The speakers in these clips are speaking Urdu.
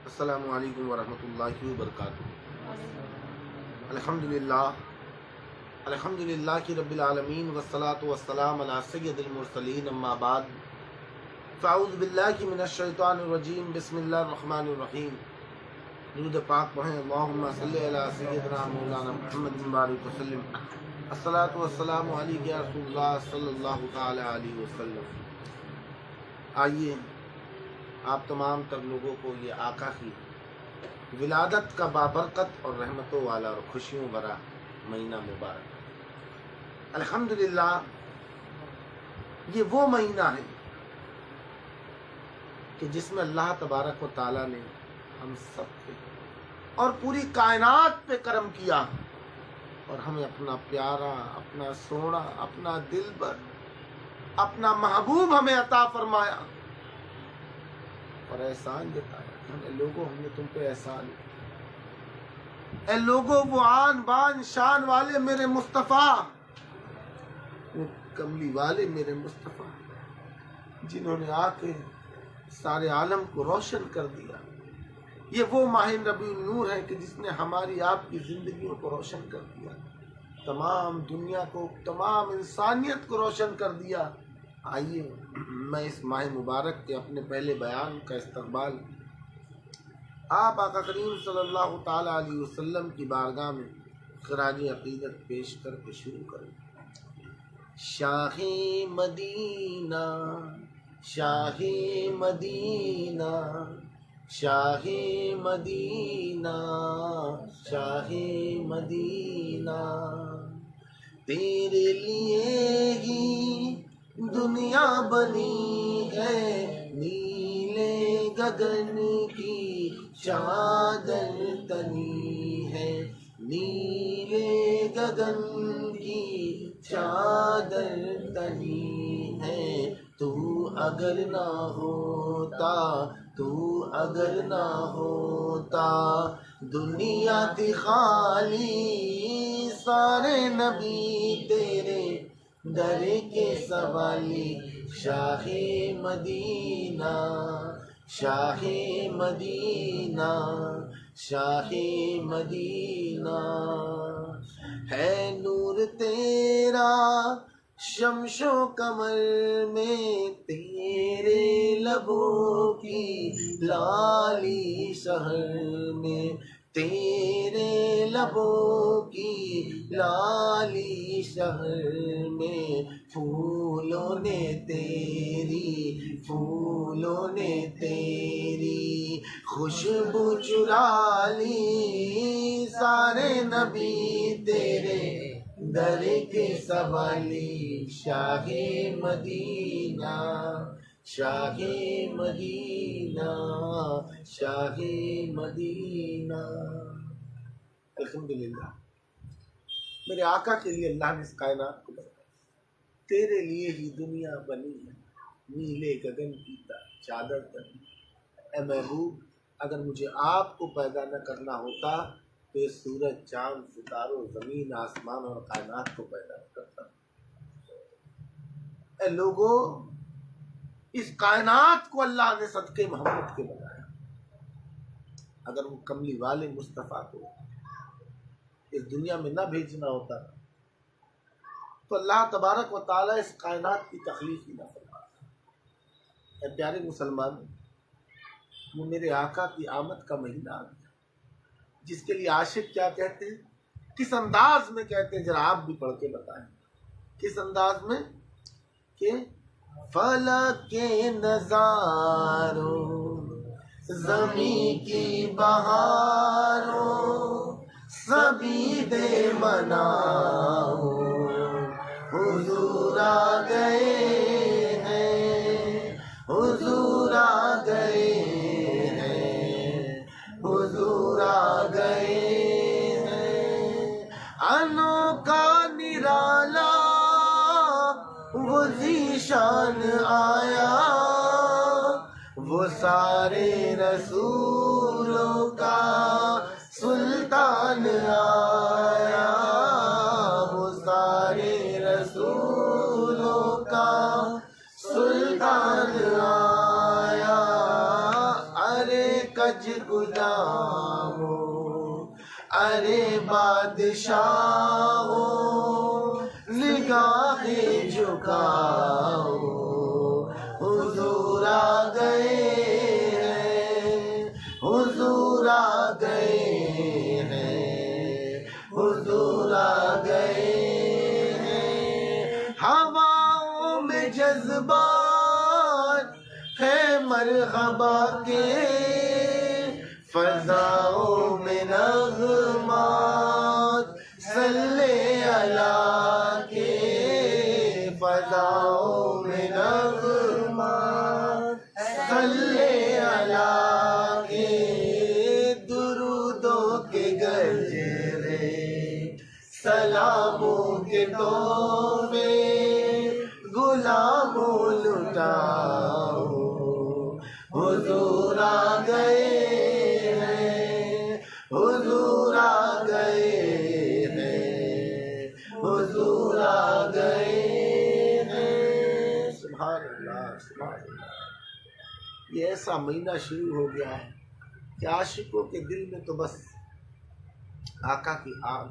السلام علیکم ورحمۃ اللہ وبرکاتہ۔ الحمدللہ کی رب العالمین والصلاة والسلام علی سید المرسلین، اما بعد فاعوذ باللہ من الشیطان الرجیم، بسم اللہ الرحمن الرحیم۔ درود پاک پڑھیں، اللہم صلی علی سیدنا مولانا محمد بارک وسلم۔ الصلاة والسلام علیک یا رسول اللہ صلی اللہ تعالی علیہ وسلم۔ آئیے آپ تمام تر لوگوں کو یہ آقا کی ولادت کا بابرکت اور رحمتوں والا اور خوشیوں بھرا مہینہ مبارک۔ الحمدللہ یہ وہ مہینہ ہے کہ جس میں اللہ تبارک و تعالیٰ نے ہم سب پہ اور پوری کائنات پہ کرم کیا اور ہمیں اپنا پیارا، اپنا سونا، اپنا دلبر، اپنا محبوب ہمیں عطا فرمایا اور احسان جتایا۔ لوگوں ہم نے تم پہ احسان کیا۔ اے لوگوں، وہ آن بان شان والے میرے مصطفیٰ، وہ کملی والے میرے مصطفیٰ، جنہوں نے آ کے سارے عالم کو روشن کر دیا۔ یہ وہ ماہ ربیع النور ہے کہ جس نے ہماری آپ کی زندگیوں کو روشن کر دیا، تمام دنیا کو، تمام انسانیت کو روشن کر دیا۔ آئیے میں اس ماہ مبارک کے اپنے پہلے بیان کا استقبال آپ آقا کریم صلی اللہ تعالی علیہ وسلم کی بارگاہ میں خراج عقیدت پیش کر کے شروع کریں۔ شاہ مدینہ، شاہ مدینہ، شاہ مدینہ، شاہ مدینہ، تیرے لیے ہی دنیا بنی ہے، نیلے گگن کی چادر تنی ہے، نیلے گگن کی چادر تنی ہے۔ تو اگر نہ ہوتا، تو اگر نہ ہوتا، دنیا تھی خالی، سارے نبی تیرے در کے سوالی۔ شاہ مدینہ، شاہ مدینہ، شاہ مدینہ، ہے نور تیرا شمش و قمر میں، تیرے لبوں کی لالی شہر میں، تیرے لبوں کی لالی شہر میں، پھولوں نے تیری، پھولوں نے تیری خوشبو چرا لی، سارے نبی تیرے در کے سوالی۔ شاہ مدینہ، شاہ مدینہ، شاہ مدینہ۔ الحمدللہ میرے آقا کے لیے اللہ نے اس کائنات کو بنایا، تیرے لیے ہی دنیا بنی ہے، نیلے گگن کی چادر تنی۔ اے محبوب، اگر مجھے آپ کو پیدا نہ کرنا ہوتا تو یہ سورج، چاند، ستاروں، زمین، آسمان اور کائنات کو پیدا نہ کرتا۔ اے لوگوں، اس کائنات کو اللہ نے صدقے محمد کے بنایا۔ اگر وہ کملی والے مصطفیٰ کو اس دنیا میں نہ بھیجنا ہوتا تو اللہ تبارک و تعالیٰ اس کائنات کی تخلیق ہی نہ فرماتا۔ اے پیارے مسلمان، وہ میرے آقا کی آمد کا مہینہ آ گیا، جس کے لیے عاشق کیا کہتے ہیں، کس انداز میں کہتے ہیں، ذرا آپ بھی پڑھ کے بتائیں کس انداز میں کہ فلک کے نظاروں، زمین کی بہاروں، سبھی دے مناؤ، حضور آ گئے ہیں، حضور آ گئے ہیں، حضور آ گئے ہیں۔ انوکھا نرالا وہ ذیشان آیا، وہ سارے رسولوں کا سلطان آیا، وہ سارے رسولوں کا سلطان آیا۔ ارے کج غلامو، ارے بادشاہو نگاہیں جھکاؤ، حضور آ گئے ہیں، حضور آ گئے ہیں، حضور آ گئے ہیں۔ ہواؤں میں جذبات ہے مرحبا کے، فضاؤں میں نغمات صلی اللہ کے، فضاؤں میں نغمات صلی اللہ کے، درودوں کے گجرے سلاموں کے تحفے غلاموں لٹاؤ، حضور آ گئے ہیں، حضور آ گئے ہیں، حضور آ گئے ہیں۔ سبحان اللہ، سبحان اللہ۔ یہ ایسا مہینہ شروع ہو گیا ہے کہ عاشقوں کے دل میں تو بس آقا کی آگ،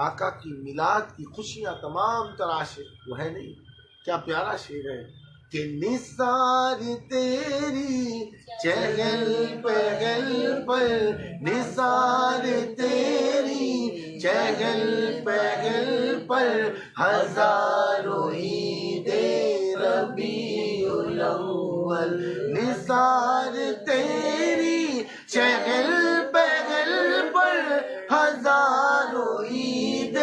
آقا کی میلاد کی خوشیاں تمام تر عاشق وہ ہے نہیں۔ کیا پیارا شعر ہے کہ نثار تیری چہل پہل پر، نثار تیری چہل پہل پر، ہزاروں عید ربیع الاول، نثار تیری چہل پہل پر، ہزاروں عید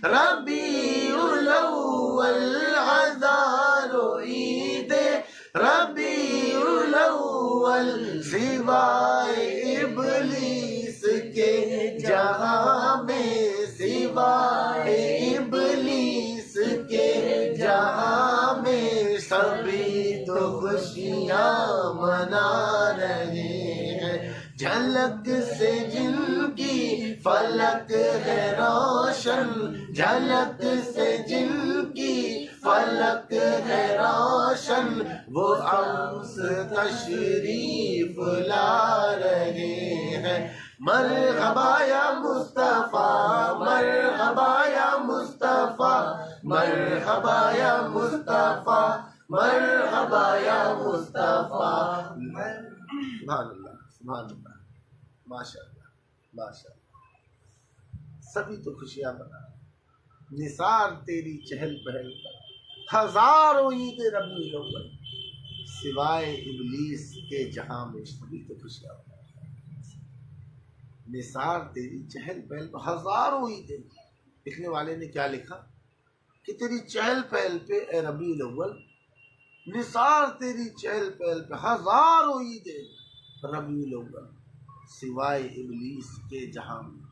ربیع الاول، ہزاروں عید ربیع الاول، سوائے ابلیس کے جہاں میں، سوائے ابلیس کے جہاں میں، سبھی تو خوشیاں منا رہے ہیں، جھلک سے جن کی فلک ہے روشن، جھلک سے جن کی فلک ہے روشن، وہ امس تشریف لا رہے ہیں۔ مرحبا یا مصطفیٰ، مرحبا یا مصطفیٰ، مرحبا یا مصطفیٰ، مرحبا یا مصطفیٰ۔ سبحان اللہ، سبحان اللہ، ماشاء اللہ، ماشاء اللہ۔ سبھی تو خوشیاں منا رہے، نثار تیری چہل پہل پر، ہزاروں عید ربیع الاول، سوائے ابلیس کے جہاں میں، سبھی تو خوشیاں منا رہے، نثار تیری چہل پہل پر، ہزاروں عیدیں۔ لکھنے والے نے کیا لکھا کہ تیری چہل پہل پہ اے ربیع الاول، نثار تیری چہل پہل پہ، ہزاروں عیدیں ربیع الاول، سوائے ابلیس کے جہاں میں،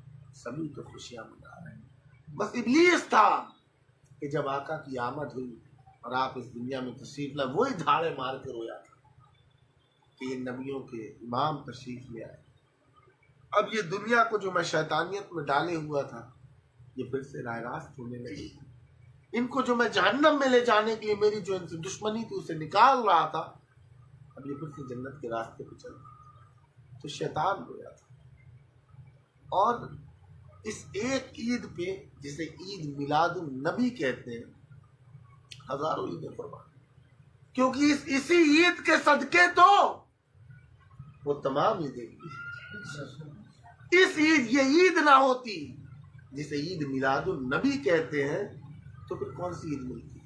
سبھی تو خوشیاں منا رہے ہیں۔ بس ابلیس تھا کہ جب آقا کی آمد ہوئی اور آپ اس دنیا میں تشریف لائے، وہی دھاڑے مار کے رویا تھا کہ یہ نبیوں کے امام تشریف لے آئے۔ اب یہ دنیا کو جو میں شیطانیت میں ڈالے ہوا تھا، یہ پھر سے راہ راست ہونے لگی۔ ان کو جو میں جہنم میں لے جانے کے لیے میری جو ان سے دشمنی تھی اسے نکال رہا تھا، اب یہ پھر سے جنت کے راستے پہ چل رہا۔ تو شیطان رویا تھا۔ اور اس ایک عید پہ، جسے عید میلاد النبی کہتے ہیں، ہزاروں عیدیں قربان، کیونکہ اسی عید کے صدقے تو وہ تمام عیدیں، اس عید، یہ عید نہ ہوتی جسے عید میلاد النبی کہتے ہیں، تو پھر کون سی عید ملتی؟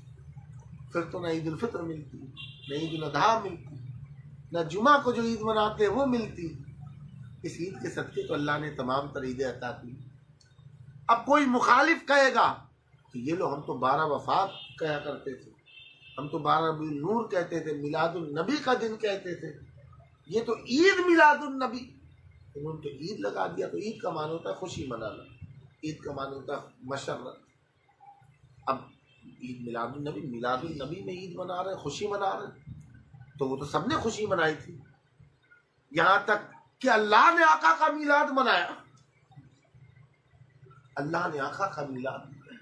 پھر تو نہ عید الفطر ملتی، نہ عید الاضحیٰ ملتی، نہ جمعہ کو جو عید مناتے ہیں وہ ملتی۔ اس عید کے صدقے تو اللہ نے تمام تر عیدیں عطا کی۔ اب کوئی مخالف کہے گا کہ یہ لو، ہم تو 12 وفات کہا کرتے تھے، ہم تو 12 ربیع النور کہتے تھے، میلاد النبی کا دن کہتے تھے، یہ تو عید میلاد النبی، انہوں نے تو عید لگا دیا۔ تو عید کا معنی ہوتا ہے خوشی منانا، عید کا معنی ہوتا ہے مسرت۔ اب عید میلاد النبی، میلاد النبی میں عید منا رہے، خوشی منا رہے، تو وہ تو سب نے خوشی منائی تھی، یہاں تک کہ اللہ نے آقا کا میلاد منایا، اللہ نے آقا کا میلاد منایا۔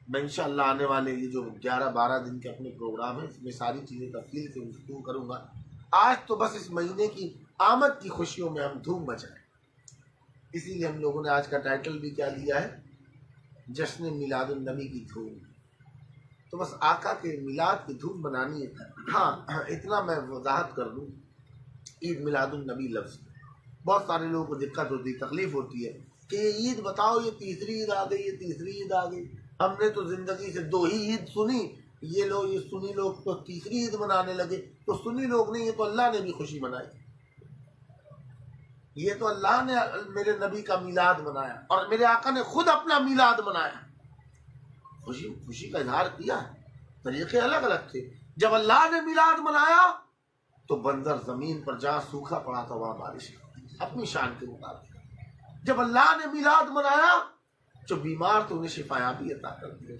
میں انشاءاللہ آنے والے یہ جو 11-12 دن کے اپنے پروگرام ہیں، اس میں ساری چیزیں تفصیل سے گفتگو کروں گا۔ آج تو بس اس مہینے کی آمد کی خوشیوں میں ہم دھوم مچائیں. اسی لیے ہم لوگوں نے آج کا ٹائٹل بھی کیا لیا ہے؟ جشن میلاد النبی کی دھوم. تو بس آقا کے میلاد کی دھوم بنانی ہے. ہاں اتنا میں وضاحت کر دوں، عید میلاد النبی لفظ بہت سارے لوگوں کو دقت ہوتی، تکلیف ہوتی ہے کہ یہ عید بتاؤ، یہ تیسری عید آ گئی، یہ تیسری عید آ گئی. ہم نے تو زندگی سے 2 ہی عید سنی، یہ سنی لوگ تو تیسری عید منانے لگے. تو سنی لوگ نہیں، یہ تو اللہ نے بھی خوشی منائی. یہ تو اللہ نے میرے نبی کا میلاد منایا اور میرے آقا نے خود اپنا میلاد منایا. خوشی کا اظہار کیا. طریقے الگ الگ تھے. جب اللہ نے میلاد منایا تو بنجر زمین پر جہاں سوکھا پڑا تھا وہاں بارش اپنی شان کے مطابق. جب اللہ نے میلاد منایا جو بیمار تو انہیں شفایابی عطا کر دی،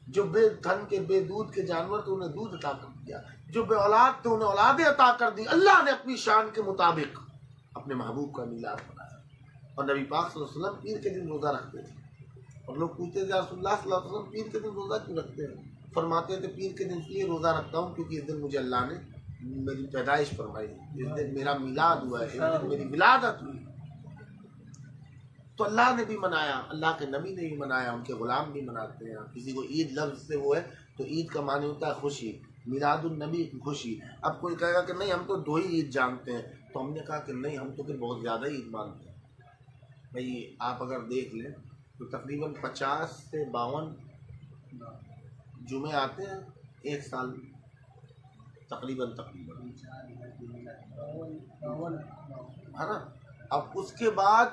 جو بے دھن کے بے دودھ کے جانور تو انہیں دودھ عطا کر دیا، جو بے اولاد تو انہیں اولادیں عطا کر دی. اللہ نے اپنی شان کے مطابق اپنے محبوب کا میلاد منایا. اور نبی پاک صلی اللہ علیہ وسلم پیر کے دن روزہ رکھتے تھے. اور لوگ پوچھتے تھے رسول اللہ صلی اللہ علیہ وسلم پیر کے دن روزہ کیوں رکھتے ہیں؟ فرماتے تھے پیر کے دن اس لیے روزہ رکھتا ہوں کیونکہ اس دن مجھے اللہ نے میری پیدائش فرمائی، اس دن میرا میلاد ہوا ہے، اس دن میری ولادت ہوئی. تو اللہ نے بھی منایا، اللہ کے نبی نے بھی منایا، ان کے غلام بھی مناتے ہیں. کسی کو عید لفظ سے وہ ہے تو عید کا معنی ہوتا ہے خوشی، میلاد النبی کی خوشی. اب کوئی کہے گا کہ نہیں ہم تو 2 ہی عید جانتے ہیں، تو ہم نے کہا کہ نہیں ہم تو پھر بہت زیادہ عید مانتے ہیں. بھائی آپ اگر دیکھ لیں تو تقریباً 50 سے 52 جمعے آتے ہیں ایک سال میں، تقریباً ہے نا. اب اس کے بعد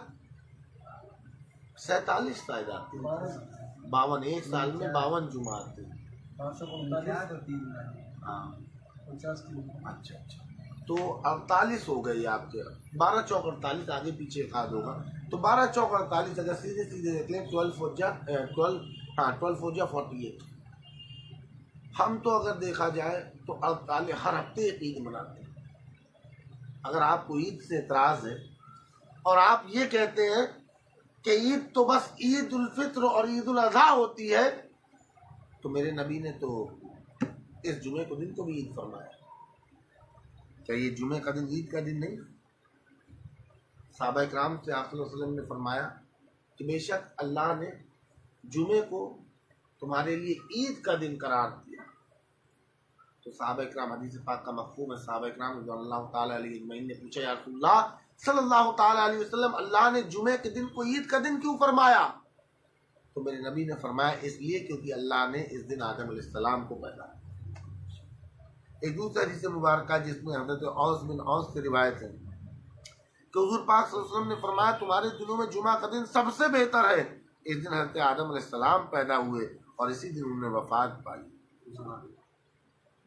47 شاید آتے ہیں، 52 ایک سال میں 52 جمعہ آتے ہیں. ہاں اچھا تو 48 ہو گئی آپ کے. 12 چوک 48 آگے پیچھے ایک آدھ ہوگا تو 12 چوک 48 اگر سیدھے دیکھ لیں 12 فوجا 48. ہم تو اگر دیکھا جائے تو 48 ہر ہفتے ایک عید مناتے ہیں. اگر آپ کو عید سے اعتراض ہے اور آپ یہ کہتے ہیں کہ عید تو بس عید الفطر اور عید الاضحیٰ ہوتی ہے، تو میرے نبی نے تو اس جمعے کو دن کو بھی عید فرمایا. کیا یہ جمعے کا دن عید کا دن نہیں؟ صحابہ کرام سے آپ صلی اللہ علیہ وسلم نے فرمایا کہ بے شک اللہ نے جمعے کو تمہارے لیے عید کا دن قرار دیا. تو صحابہ کرام، حدیث پاک کا مفہوم ہے، صحابہ کرام رضی اللہ تعالیٰ علیہ اجمعین نے پوچھا یا رسول اللہ صلی اللہ تعالیٰ علیہ وسلم اللہ نے جمعے کے دن کو عید کا دن کیوں فرمایا؟ تو میرے نبی نے فرمایا اس لیے کیونکہ اللہ نے اس دن آدم علیہ السلام کو پیدا کیا. ایک دوسرا حدیث مبارکہ جس میں حضرت اوس بن اوس سے روایت ہے کہ حضور پاک صلی اللہ علیہ وسلم نے فرمایا تمہارے دنوں میں جمعہ کا دن سب سے بہتر ہے. اس دن حضرت آدم علیہ السلام پیدا ہوئے اور اسی دن انہوں نے وفات پائی.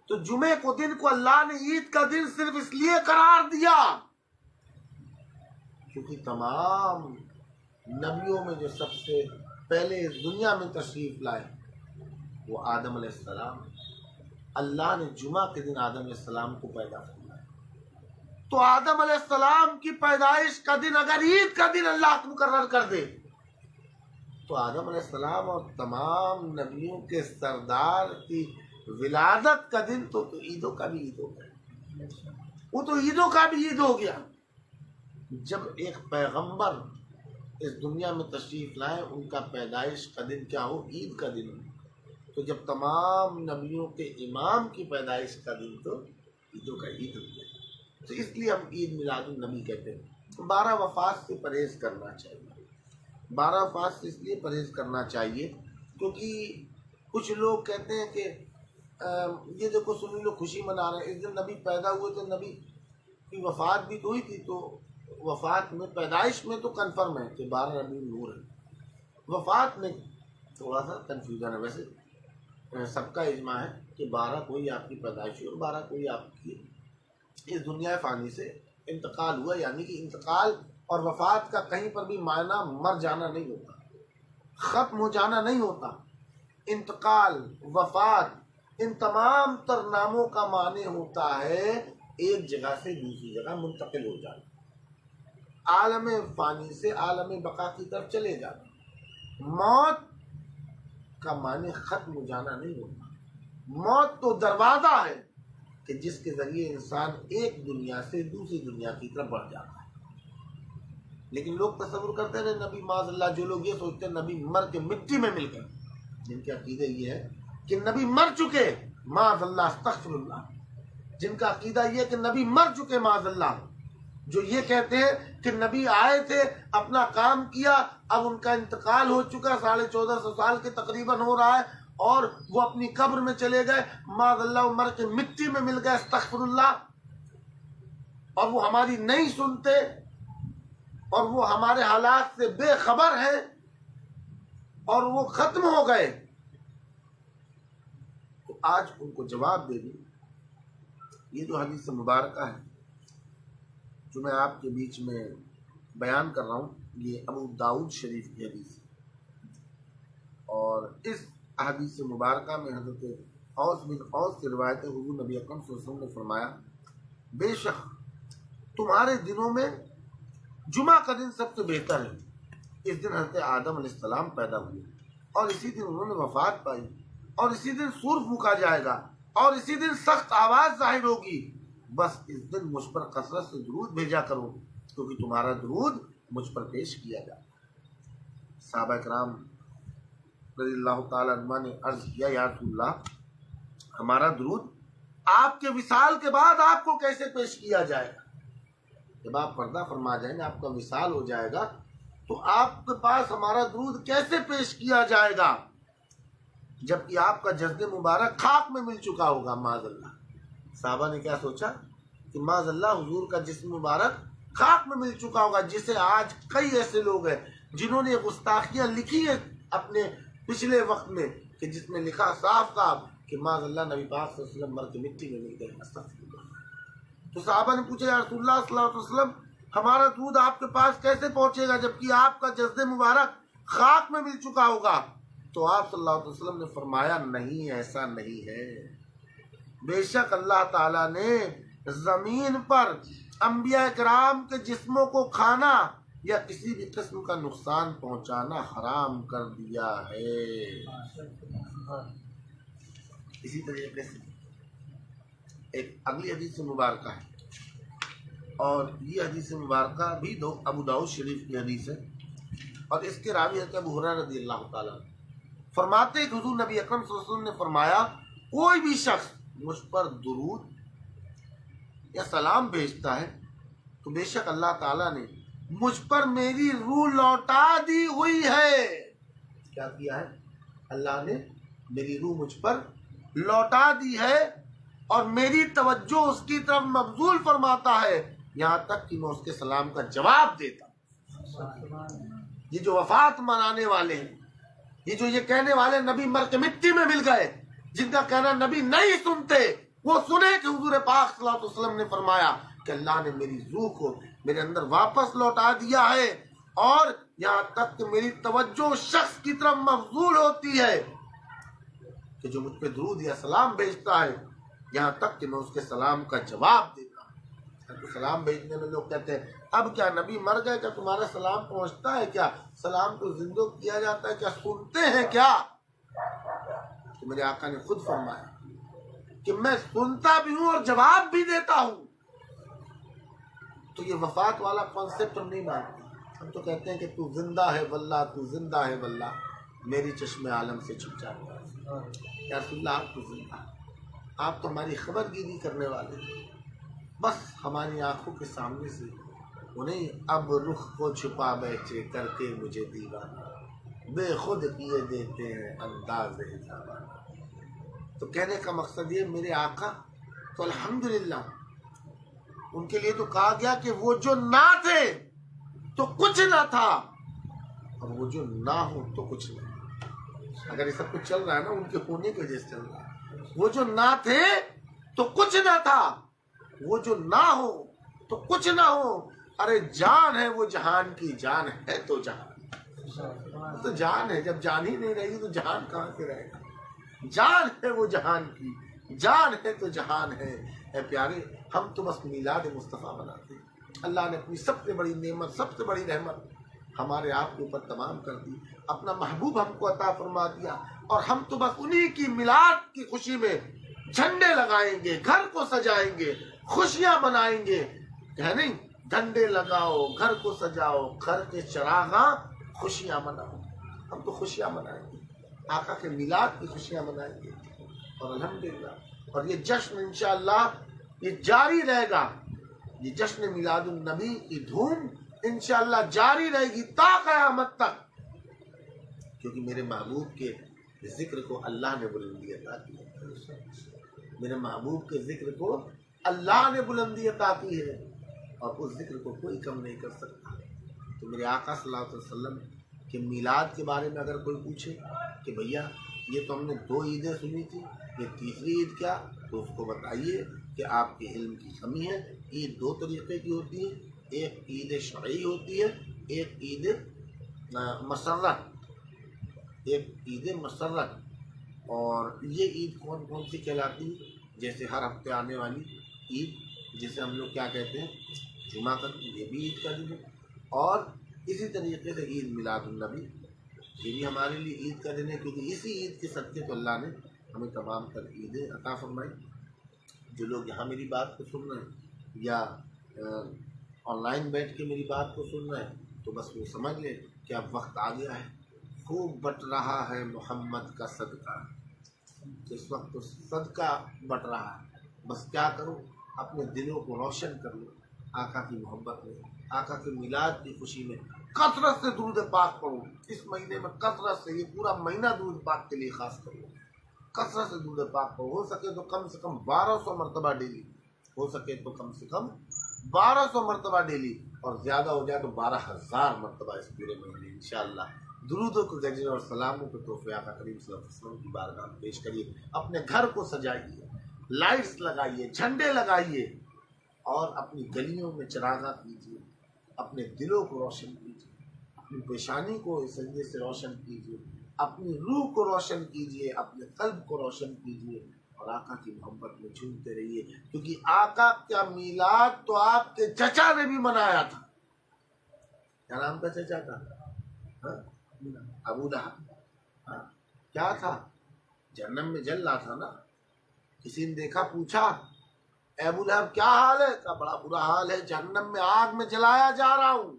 تو جمعے کو دن کو اللہ نے عید کا دن صرف اس لیے قرار دیا کیونکہ تمام نبیوں میں جو سب سے پہلے اس دنیا میں تشریف لائے وہ آدم علیہ السلام. اللہ نے جمعہ کے دن آدم علیہ السلام کو پیدا فرمایا. تو آدم علیہ السلام کی پیدائش کا دن اگر عید کا دن اللہ مقرر کر دے تو آدم علیہ السلام اور تمام نبیوں کے سردار کی ولادت کا دن تو عیدوں کا بھی عید ہو گیا. وہ تو عیدوں کا بھی عید ہو گیا. جب ایک پیغمبر اس دنیا میں تشریف لائے ان کا پیدائش کا دن کیا ہو؟ عید کا دن. تو جب تمام نبیوں کے امام کی پیدائش کا دن تو عیدوں کا عید ہو گیا. تو اس لیے ہم عید میلاد النبی کہتے ہیں. 12 وفات سے پرہیز کرنا چاہیے. 12 وفات سے اس لیے پرہیز کرنا چاہیے کیونکہ کچھ لوگ کہتے ہیں کہ یہ دیکھو سنی لوگ خوشی منا رہے ہیں، اس دن نبی پیدا ہوئے تو نبی کی وفات بھی تو ہوئی تھی. تو وفات میں پیدائش میں تو کنفرم ہے کہ 12 ربیع النور ہے. وفات میں تھوڑا سا کنفیوژن ہے. ویسے سب کا اجماع ہے کہ 12 کوئی آپ کی پیدائش ہوئی اور 12 کوئی آپ کی اس دنیا فانی سے انتقال ہوا. یعنی کہ انتقال اور وفات کا کہیں پر بھی معنی مر جانا نہیں ہوتا، ختم ہو جانا نہیں ہوتا. انتقال، وفات، ان تمام تر ناموں کا معنی ہوتا ہے ایک جگہ سے دوسری جگہ منتقل ہو جانا، عالم فانی سے عالم بقا کی طرف چلے جانا. موت کا معنی ختم ہو جانا نہیں ہوتا. موت تو دروازہ ہے کہ جس کے ذریعے انسان ایک دنیا سے دوسری دنیا کی طرف بڑھ جاتا ہے. لیکن لوگ تصور کرتے ہیں نبی معاذ اللہ، جو لوگ یہ سوچتے ہیں نبی مر کے مٹی میں مل گئے، جن کے عقیدہ یہ ہے کہ نبی مر چکے، معاذ اللہ استغفر اللہ، جن کا عقیدہ یہ ہے کہ نبی مر چکے معاذ اللہ، جو یہ کہتے ہیں کہ نبی آئے تھے، اپنا کام کیا، اب ان کا انتقال ہو چکا، 1450 سال کے تقریباً ہو رہا ہے، اور وہ اپنی قبر میں چلے گئے، معاذ اللہ مر کے مٹی میں مل گئے استغفر اللہ، اور وہ ہماری نہیں سنتے، اور وہ ہمارے حالات سے بے خبر ہیں، اور وہ ختم ہو گئے. تو آج ان کو جواب دے دوں. یہ جو حدیث مبارکہ ہے جو میں آپ کے بیچ میں بیان کر رہا ہوں، یہ ابو داؤد شریف کی حدیث ہے، اور اس حدیث مبارکہ میں حضرت اوس بن اوس کی روایت ہے، حضور نبی اکرم صلی اللہ علیہ وسلم نے فرمایا بے شک تمہارے دنوں میں جمعہ کا دن سب سے بہتر ہے. اس دن حضرت آدم علیہ السلام پیدا ہوئے، اور اسی دن انہوں نے وفات پائی، اور اسی دن سور پھونکا جائے گا، اور اسی دن سخت آواز ظاہر ہوگی. بس اس دن مجھ پر کثرت سے درود بھیجا کرو، کیونکہ تمہارا درود مجھ پر پیش کیا جاتا ہے. صحابہ کرام رضی اللہ تعالیٰ عنہ نے عرض کیا یا رسول اللہ، ہمارا درود آپ کے وصال کے بعد آپ کو کیسے پیش کیا جائے گا؟ جب آپ پردہ فرما جائیں گے، آپ کا وصال ہو جائے گا، تو آپ کے پاس ہمارا درود کیسے پیش کیا جائے گا جبکہ آپ کا جسد مبارک خاک میں مل چکا ہوگا معاذ اللہ. صحابہ نے کیا سوچا کہ معاذ اللہ حضور کا جسم مبارک خاک میں مل چکا ہوگا، جسے آج کئی ایسے لوگ ہیں جنہوں نے گستاخیاں لکھی ہیں اپنے پچھلے وقت میں، کہ جس میں لکھا صاف صاف کہ معاذ اللہ نبی پاک صلی اللہ علیہ وسلم مر کے مٹی میں مل گئے. تو صحابہ نے پوچھا یا رسول اللہ صلی اللہ علیہ وسلم، ہمارا دودھ آپ کے پاس کیسے پہنچے گا جبکہ آپ کا جسد مبارک خاک میں مل چکا ہوگا؟ تو آپ صلی اللہ علیہ وسلم نے فرمایا نہیں، ایسا نہیں ہے. بے شک اللہ تعالیٰ نے زمین پر انبیاء کرام کے جسموں کو کھانا یا کسی بھی قسم کا نقصان پہنچانا حرام کر دیا ہے. اسی طریقے سے ایک اگلی حدیث مبارکہ ہے، اور یہ حدیث مبارکہ بھی ابو داؤد شریف کی حدیث ہے، اور اس کے راوی حضرت ابو ہریرہ رضی اللہ تعالیٰ فرماتے ہیں کہ حضور نبی اکرم صلی اللہ علیہ وسلم نے فرمایا کوئی بھی شخص مجھ پر درود یا سلام بھیجتا ہے تو بے شک اللہ تعالیٰ نے مجھ پر میری روح لوٹا دی ہوئی ہے. کیا کیا ہے؟ اللہ نے میری روح مجھ پر لوٹا دی ہے، اور میری توجہ اس کی طرف مبذول فرماتا ہے، یہاں تک کہ میں اس کے سلام کا جواب دیتا ہوں. یہ جو وفات منانے والے ہیں، یہ جو یہ کہنے والے نبی مر کے مٹی میں مل گئے، جن کا کہنا نبی نہیں سنتے، وہ سنے کہ حضور پاک صلی اللہ علیہ وسلم نے فرمایا کہ اللہ نے میری روح کو میرے اندر واپس لوٹا دیا ہے، اور یہاں تک کہ میری توجہ اس شخص کی طرف مبذول ہوتی ہے کہ جو مجھ پہ درود یا سلام بھیجتا ہے، یہاں تک کہ میں اس کے سلام کا جواب دیتا ہوں. تو سلام بھیجنے میں لوگ کہتے ہیں اب کیا نبی مر گئے، کیا تمہارا سلام پہنچتا ہے؟ کیا سلام کو زندہ کیا جاتا ہے؟ کیا سنتے ہیں کیا؟ تو میرے آقا نے خود فرمایا کہ میں سنتا بھی ہوں اور جواب بھی دیتا ہوں. تو یہ وفات والا کانسیپٹ ہم نہیں مانتے. ہم تو کہتے ہیں کہ تو زندہ ہے واللہ، تو زندہ ہے واللہ، میری چشم عالم سے چھپ جاتا ہے. یا رسول اللہ آپ تو زندہ ہیں، آپ تو ہماری خبر گیری کرنے والے ہیں، بس ہماری آنکھوں کے سامنے سے انہیں اب رخ کو چھپا بیٹھے کر کے مجھے دیوانہ، بے خود کیے دیتے ہیں انداز زبانہ. تو کہنے کا مقصد یہ میرے آقا تو الحمدللہ ان کے لیے تو کہا گیا کہ وہ جو نہ تھے تو کچھ نہ تھا، اور وہ جو نہ ہو تو کچھ نہیں. اگر یہ سب کچھ چل رہا ہے نا ان کے ہونے کی وجہ سے چل رہا ہے. وہ جو نہ تھے تو کچھ نہ تھا، وہ جو نہ ہو تو کچھ نہ ہو. ارے جان ہے وہ جہان کی، جان ہے تو جہان، تو جان ہے. جب جان ہی نہیں رہے گی تو جہان کہاں سے رہے گا؟ جان ہے وہ جہان کی، جان ہے تو جہان ہے. اے پیارے، ہم تو بس میلاد مصطفیٰ مناتے ہیں. اللہ نے اپنی سب سے بڑی نعمت، سب سے بڑی رحمت ہمارے آپ کے اوپر تمام کر دی. اپنا محبوب ہم کو عطا فرما دیا، اور ہم تو بس انہی کی میلاد کی خوشی میں جھنڈے لگائیں گے، گھر کو سجائیں گے، خوشیاں منائیں گے. کہ نہیں، جھنڈے لگاؤ، گھر کو سجاؤ، گھر کے چراغاں خوشیاں مناؤ. ہم تو خوشیاں منائیں گے، آقا کے میلاد کی خوشیاں منائیں گے. اور الحمدللہ، اور یہ جشن انشاءاللہ یہ جاری رہے گا. یہ جشن میلاد النبی کی دھوم انشاءاللہ جاری رہے گی تا قیامت تک، کیونکہ میرے محبوب کے ذکر کو اللہ نے بلندی عطا کی ہے. میرے محبوب کے ذکر کو اللہ نے بلندی عطا کی ہے، اور اس ذکر کو کوئی کم نہیں کر سکتا. تو میرے آقا صلی اللہ علیہ وسلم کے میلاد کے بارے میں اگر کوئی پوچھے کہ بھیا یہ تو ہم نے 2 عیدیں سنی تھی، یہ تیسری عید کیا، تو اس کو بتائیے کہ آپ کے علم کی کمی ہے. عید 2 طریقے کی ہوتی ہے، ایک عید شرعی ہوتی ہے، ایک عید مسرت. ایک عید مسرت. اور یہ عید کون کون سی کہلاتی ہے؟ جیسے ہر ہفتے آنے والی عید، جسے ہم لوگ کیا کہتے ہیں، جمعہ کا دن، یہ بھی عید کا دن ہے. اور اسی طریقے سے عید میلاد النبی، یہ بھی ہمارے لیے عید کا دن ہے، کیونکہ اسی عید کے صدقے تو اللہ نے ہمیں تمام تر عیدیں عطا فرمائی. جو لوگ یہاں میری بات کو سن رہے ہیں یا آن لائن بیٹھ کے میری بات کو سن رہے ہیں، تو بس وہ سمجھ لیں کہ اب وقت آ گیا ہے. خوب بٹ رہا ہے محمد کا صدقہ. اس وقت تو صدقہ بٹ رہا ہے. بس کیا کروں، اپنے دلوں کو روشن کر لو آقا کی محبت میں، آقا کے میلاد کی خوشی میں. کثرت سے درود پاک پڑھو. اس مہینے میں کثرت سے، یہ پورا مہینہ درود پاک کے لیے خاص کرو. کثرت سے درود پاک پڑھو. ہو سکے تو کم سے کم 1200 مرتبہ ڈیلی، ہو سکے تو کم سے کم 1200 مرتبہ ڈیلی، اور زیادہ ہو جائے تو 12,000 مرتبہ اس پورے مہینے انشاءاللہ. درودوں کو گجر اور سلاموں کو تحفے آقا کریم صلی اللہ علیہ وسلم کی بارگاہ میں پیش کریے. اپنے گھر کو سجائیے، لائٹس لگائیے، جھنڈے لگائیے، اور اپنی گلیوں میں چراغاں کیجیے. اپنے دلوں کو روشن کیجیے، اپنی پیشانی کو سجدے سے روشن کیجیے، اپنی روح کو روشن کیجیے، اپنے قلب کو روشن کیجیے، اور آقا کی محبت میں جھومتے رہیے. کیونکہ آقا کا میلاد تو آپ کے چچا نے بھی منایا تھا. کیا نام تھا چچا کا؟ ابو لہب. کیا تھا؟ جہنم میں جل رہا تھا نا. کسی نے دیکھا، پوچھا اے ابو لہب کیا حال ہے؟ کہا بڑا برا حال ہے، جہنم میں آگ میں جلایا جا رہا ہوں.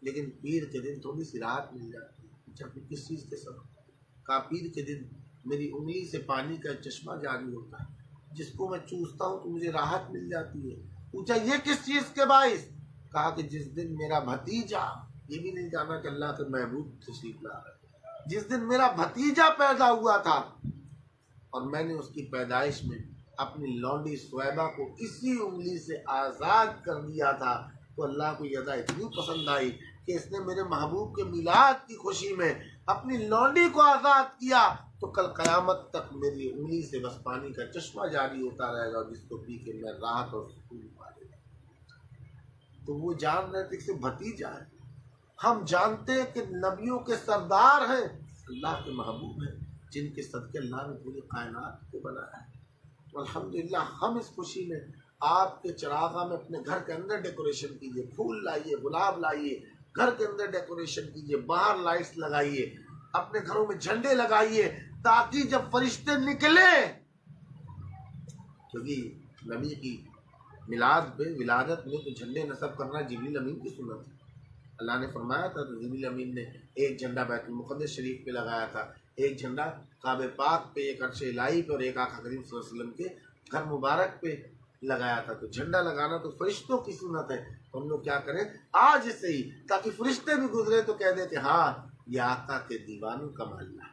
لیکن پیر کے دن تھوڑی سی راحت مل جاتی ہے. پوچھا کس چیز کے سبب؟ کہا پیر کے دن میری انگلی سے پانی کا چشمہ جاری ہوتا ہے، جس کو میں چوستا ہوں تو مجھے راحت مل جاتی ہے. پوچھا یہ کس چیز کے باعث؟ کہا کہ جس دن میرا بھتیجا، یہ بھی نہیں جانا کہ اللہ کے محبوب تشریف لا رہے، جس دن میرا بھتیجا پیدا ہوا تھا اور میں نے اس کی پیدائش میں اپنی لونڈی سویبہ کو اسی انگلی سے آزاد کر دیا تھا، تو اللہ کو یہ ادا اتنی پسند آئی کہ اس نے میرے محبوب کے میلاد کی خوشی میں اپنی لونڈی کو آزاد کیا. تو کل قیامت تک میری انگلی سے بس پانی کا چشمہ جاری ہوتا رہے گا، جس کو پی کے میں راحت اور سکون پا لے گا. تو وہ جان رہے تھے کہ بھتیجا ہے. ہم جانتے کہ نبیوں کے سردار ہیں، اللہ کے محبوب ہیں، جن کے صدقے اللہ نے پوری کائنات کو بنایا ہے. تو الحمدللہ ہم اس خوشی میں آپ کے چراغاں میں اپنے گھر کے اندر ڈیکوریشن کیجیے. پھول لائیے، گلاب لائیے، گھر کے اندر ڈیکوریشن کیجیے، باہر لائٹس لگائیے، اپنے گھروں میں جھنڈے لگائیے، تاکہ جب فرشتے نکلے، کیونکہ نبی کی میلاد پہ، ولادت میں تو جھنڈے نصب کرنا جبریل امین کی سنت ہے. اللہ نے فرمایا تھا تو جبریل امین نے ایک جھنڈا بیت المقدس شریف پہ لگایا تھا، ایک جھنڈا کعبہ پاک پہ، ایک عرش الہی پہ، اور ایک آقا کریم صلی اللہ علیہ وسلم کے گھر مبارک پہ لگایا تھا. تو جھنڈا لگانا تو فرشتوں کی سنت ہے. تو ہم لوگ کیا کریں آج سے ہی، تاکہ فرشتے بھی گزرے تو کہہ دے کہ ہاں یہ آقا کے دیوانوں کا محلہ ہے،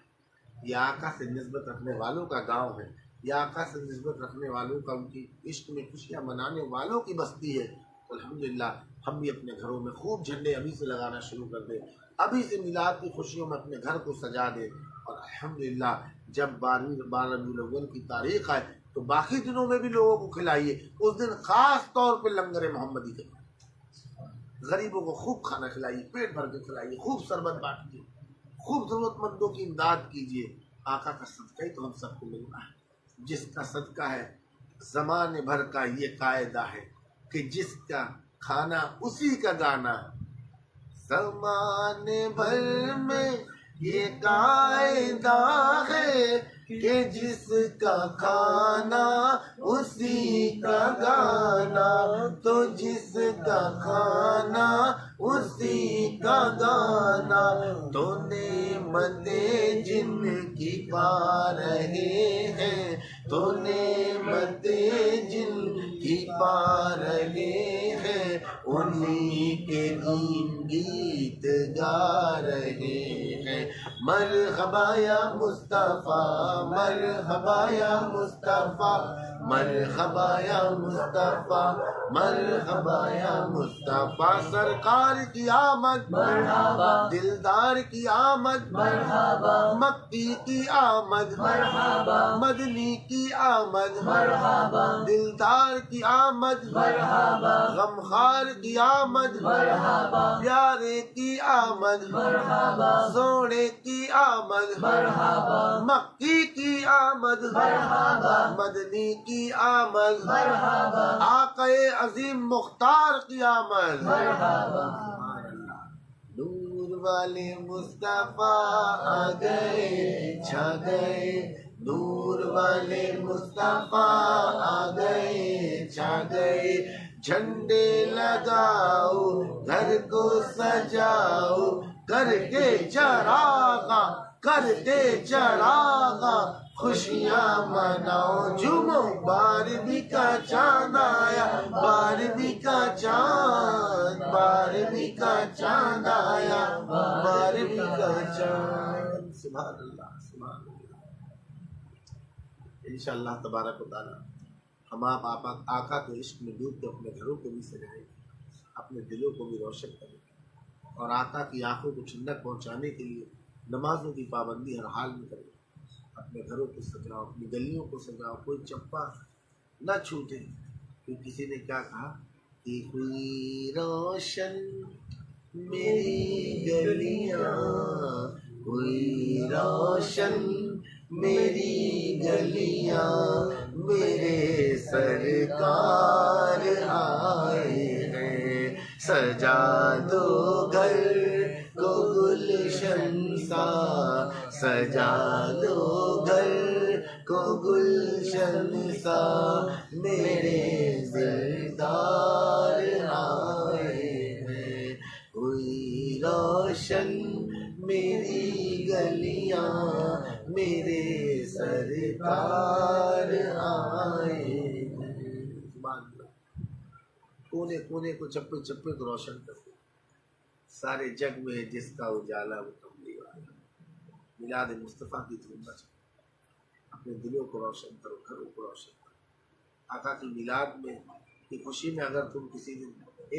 یہ آقا سے نسبت رکھنے والوں کا گاؤں ہے، یہ آقا سے نسبت رکھنے والوں کا، ان کی عشق میں خوشیاں منانے والوں کی بستی ہے. تو الحمدللہ ہم بھی اپنے گھروں میں خوب جھنڈے ابھی سے لگانا شروع کر دیں، ابھی سے میلاد کی خوشیوں میں اپنے گھر کو سجا دیں. اور الحمدللہ جب 12 ربیع الاول کی تاریخ آئے تو باقی دنوں میں بھی لوگوں کو کھلائیے. اس دن خاص طور پہ لنگر محمدی کے غریبوں کو خوب کھانا کھلائیے، پیٹ بھر کے کھلائیے، خوب شربت بانٹیے، خوب ضرورت مندوں کی امداد کیجیے. آقا کا صدقہ ہی تو ہم سب کو ملنا ہے. جس کا صدقہ ہے زمانے بھر کا یہ قاعدہ ہے کہ جس کا کھانا اسی کا گانا. زمانے بھر میں یہ قاعدہ ہے کہ جس کا کھانا اسی کا گانا، تو جس کا کھانا اسی کا گانا، تو نعمتیں جن کی پا رہے ہیں، تو نعمتیں جن کی پا رہے ہیں، انہی کے گیت گا رہے ہیں۔ مرحبا یا مصطفیٰ، مرحبا یا مصطفیٰ، مرحبا یا مصطفیٰ، مرحبا یا مصطفیٰ۔ سرکار کی آمد مرحبا، دلدار کی آمد مرحبا، مکی کی آمد مرحبا، مدنی کی آمد مرحبا، دلدار کی آمد مرحبا، غمخوار کی آمد مرحبا، پیارے کی آمد مرحبا، سونے کی آمد مرحبا، مکی کی آمد مرحبا، مدنی کی آمد مرحبا، آقا عظیم مختار کی آمد مرحبا۔ نور والے مصطفیٰ آ گئے چھا گئے، نور والے مصطفیٰ آ گئے چھا گئے، جھنڈے لگاؤ گھر کو سجاؤ، کر کے چراغاں کر کے چراغاں، خوشیاں مناؤ جھومو، بارہویں کا چاند آیا، بارہویں کا چاند، بارہویں کا چاند آیا، بارہویں کا چاند۔ سبحان اللہ سبحان اللہ۔ انشاءاللہ تبارک و تعالی ہم آپ آقا کے عشق میں ڈوب کے اپنے گھروں کو بھی سجائیں گے، اپنے دلوں کو بھی روشن کریں گے، اور آقا کی آنکھوں کو ٹھنڈک پہنچانے کے لیے نمازوں کی پابندی ہر حال میں کریں۔ اپنے گھروں کو سجاؤ، اپنی گلیوں کو سجاؤ، کوئی چپا نہ چھوٹے، کیونکہ کسی نے کیا کہا کہ ہوئی روشن میری گلیاں، ہوئی روشن میری گلیاں، میرے سرکار آئے ہیں، سجا دو گھر کو گلشن سا، سجا دو گھر کو گلشن سا، میرے سردار آئے ہیں، ہوئی روشن میری گلیاں، میرے سرکار آئے ہیں۔ کونے کونے کو چپے چپے کو روشن کرتے، سارے جگ میں جس کا اجالا وہ کملی والا، میلاد مصطفیٰ کی دھوم مچاؤ، اپنے دلوں کو روشن کرو، گھروں کو روشن کرو۔ آقا کی میلاد میں کی خوشی میں اگر تم کسی دن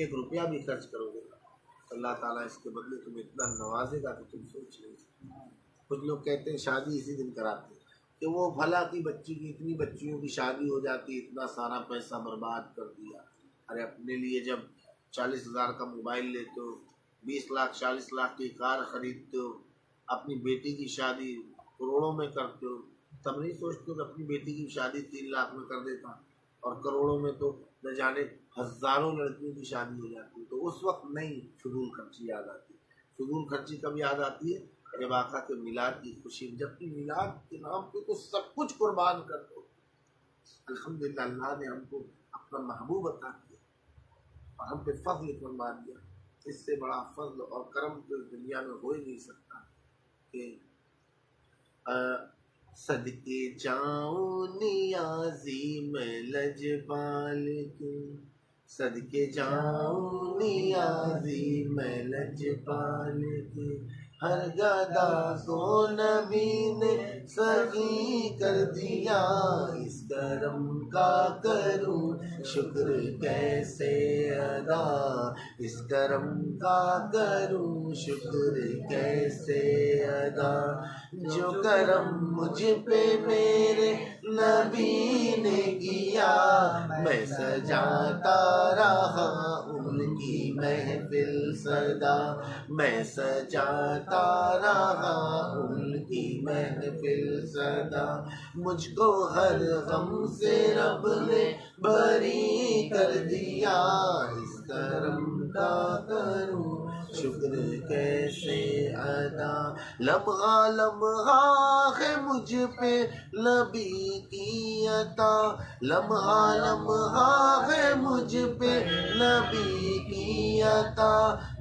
1 روپیہ بھی خرچ کرو گے، اللہ تعالیٰ اس کے بدلے تمہیں اتنا نوازے گا کہ تم سوچ نہیں سکتے۔ کچھ لوگ کہتے ہیں شادی اسی دن کراتے ہیں، کہ وہ بھلا کی بچی کی اتنی بچیوں کی شادی ہو جاتی، اتنا سارا پیسہ برباد کر دیا۔ ارے اپنے لیے جب 40,000 کا موبائل لیتے ہو، 20 لاکھ 40 لاکھ کی کار خریدتے ہو، اپنی بیٹی کی شادی کروڑوں میں کرتے ہو، تب نہیں سوچتے ہو کہ اپنی بیٹی کی شادی 3 لاکھ میں کر دیتا، اور کروڑوں میں تو نہ جانے ہزاروں لڑکیوں کی شادی ہو جاتی ہے۔ تو اس وقت نہیں فضول خرچی یاد آتی۔ فضول خرچی کب یاد آتی ہے؟ جب آقا کے میلاد کی خوشی، جبکہ میلاد کے نام پہ تو سب کچھ قربان کر دو۔ الحمدللہ اللہ نے ہم کو اپنا محبوب عطا کیا اور ہم پہ فضل فرما دیا۔ اس سے بڑا فضل اور کرم تو اس دنیا میں ہو ہی نہیں سکتا کہ صدقے جاؤں نیازی میں لجپال کے، صدقے جاؤں نیازی میں لجپال کے، ہر گدا کو نبی نے سخی کر دیا، اس کرم کا کروں شکر کیسے ادا، اس کرم کا کروں شکر کیسے ادا، جو کرم مجھ پہ میرے نبی نے کیا، میں سجاتا رہا ان کی محفل صدا، میں سجاتا رہا ان کی محفل صدا، مجھ کو ہر غم سے رب نے بری کر دیا، اس کرم کا کروں شکر کیسے ادا، لمحہ لمحہ ہے مجھ پہ نبی کی عطا، لمحہ لمحہ ہے مجھ پہ نبی کی عطا،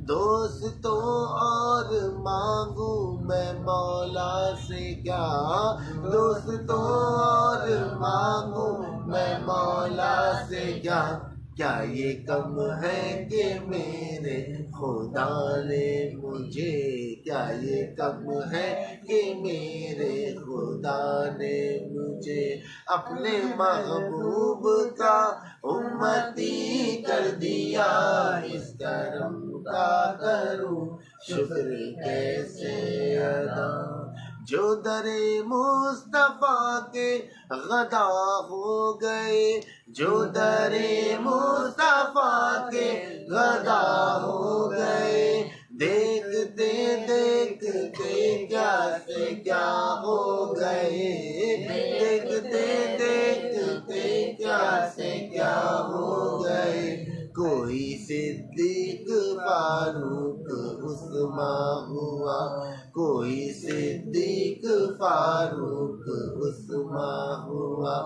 دوستوں اور مانگوں میں مولا سے کیا، دوستوں اور مانگوں میں مولا سے کیا، کیا یہ کم ہے کہ میرے خدا نے مجھے، کیا یہ کم ہے کہ میرے خدا نے مجھے اپنے محبوب کا امتی کر دیا، اس کرم کا کروں شکر کیسے ادا، جو در مصطفیٰ کے غدا ہو گئے، جو در مصطفیٰ کے غدا ہو گئے، دیکھتے دیکھتے کیا سے کیا ہو گئے، دیکھتے دیکھتے کیا سے کیا ہو گئے، کوئی صدیق فاروق عثمان ہوا، کوئی صدیق فاروق عثمان ہوا،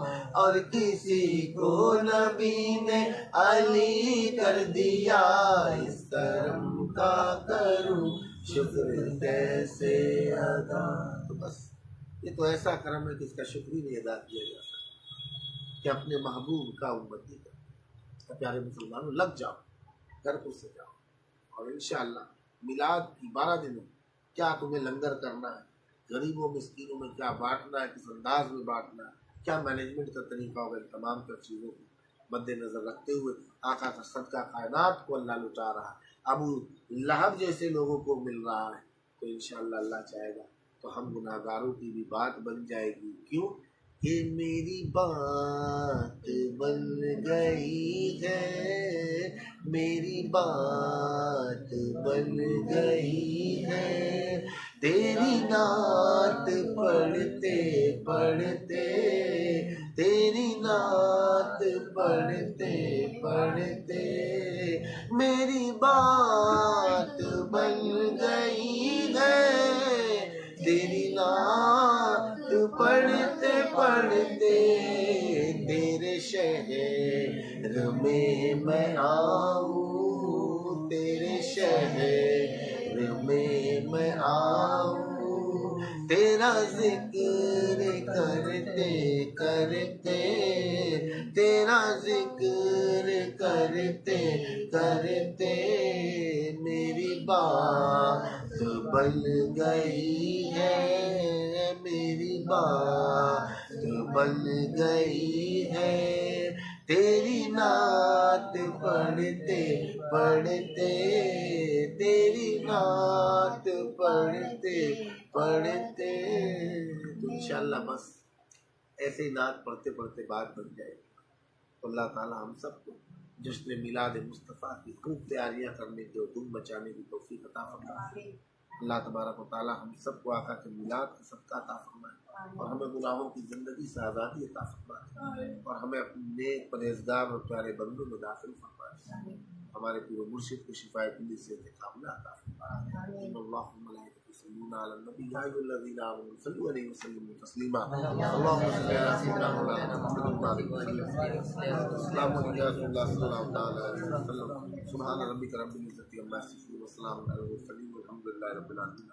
اور کسی کو نبی نے علی کر دیا، اس کرم کا کروں شکر کیسے ادا۔ تو بس یہ تو ایسا کرم ہے کہ اس کا شکر ہی نہیں ادا کیا جا سکتا، کہ اپنے محبوب کا امتی کا۔ پیارے مسلمانوں، لگ جاؤ، گھر پر سے جاؤ، اور انشاءاللہ میلاد کی 12 دنوں کیا تمہیں لنگر کرنا ہے، غریبوں مسکینوں میں کیا بانٹنا ہے، کس انداز میں بانٹنا ہے، کیا مینجمنٹ کا طریقہ ہوگا، ان تمام تر چیزوں کو مد نظر رکھتے ہوئے آقا کا صدقہ کائنات کو اللہ لٹا رہا ہے، ابو لہب جیسے لوگوں کو مل رہا ہے، تو انشاءاللہ اللہ چاہے گا تو ہم گناہگاروں کی بھی بات بن جائے گی۔ کیوں کہ میری بات بن گئی ہے، میری بات بن گئی ہے، تیری نعت پڑھتے پڑھتے، تیری نعت پڑھتے پڑھتے، میری بات بن گئی ہے، تیری نعت پڑھتے پڑھتے، تیرے شہر میں آؤں، تیرے شہر میں آؤں، تیرا ذکر کرتے کرتے، تیرا ذکر کرتے کرتے، میری بات بن گئی ہے، میری بات بن گئی ہے، تیری نعت پڑھتے پڑھتے، تیری نعت پڑھتے پڑھتے، تو انشاءاللہ بس ایسے ہی نعت پڑھتے پڑھتے بات بن جائے گی۔ تو اللہ تعالی ہم سب کو جشن میلاد مصطفیٰ کی خوب تیاریاں کرنے کی اور دھوم مچانے کی توفیق عطا فرمائے۔ اللہ تبارک و تعالی ہم سب کو آقا کے میلاد کا صدقہ عطا فرمائے، اور ہمیں گناہوں کی زندگی سے آزادی عطا فرمائے، اور ہمیں اپنے نیک پرہیزگار اور پیارے بندوں میں داخل فرمائے، ہمارے پورے مرشد کو شفائے کلی سے کاملہ عطا فرمائے۔ اللہم ملائکۃ یصلون علی النبی یا ایھا الذین آمنوا صلوا علیہ وسلموا تسلیما، اللہم صل علی سیدنا مولانا محمد السلام علیکم یا رسول اللہ صلی اللہ تعالی علیہ وسلم۔ سبحان ربک رب العزۃ عما یصفون وسلام علی المرسلین والحمد للہ رب العالمین۔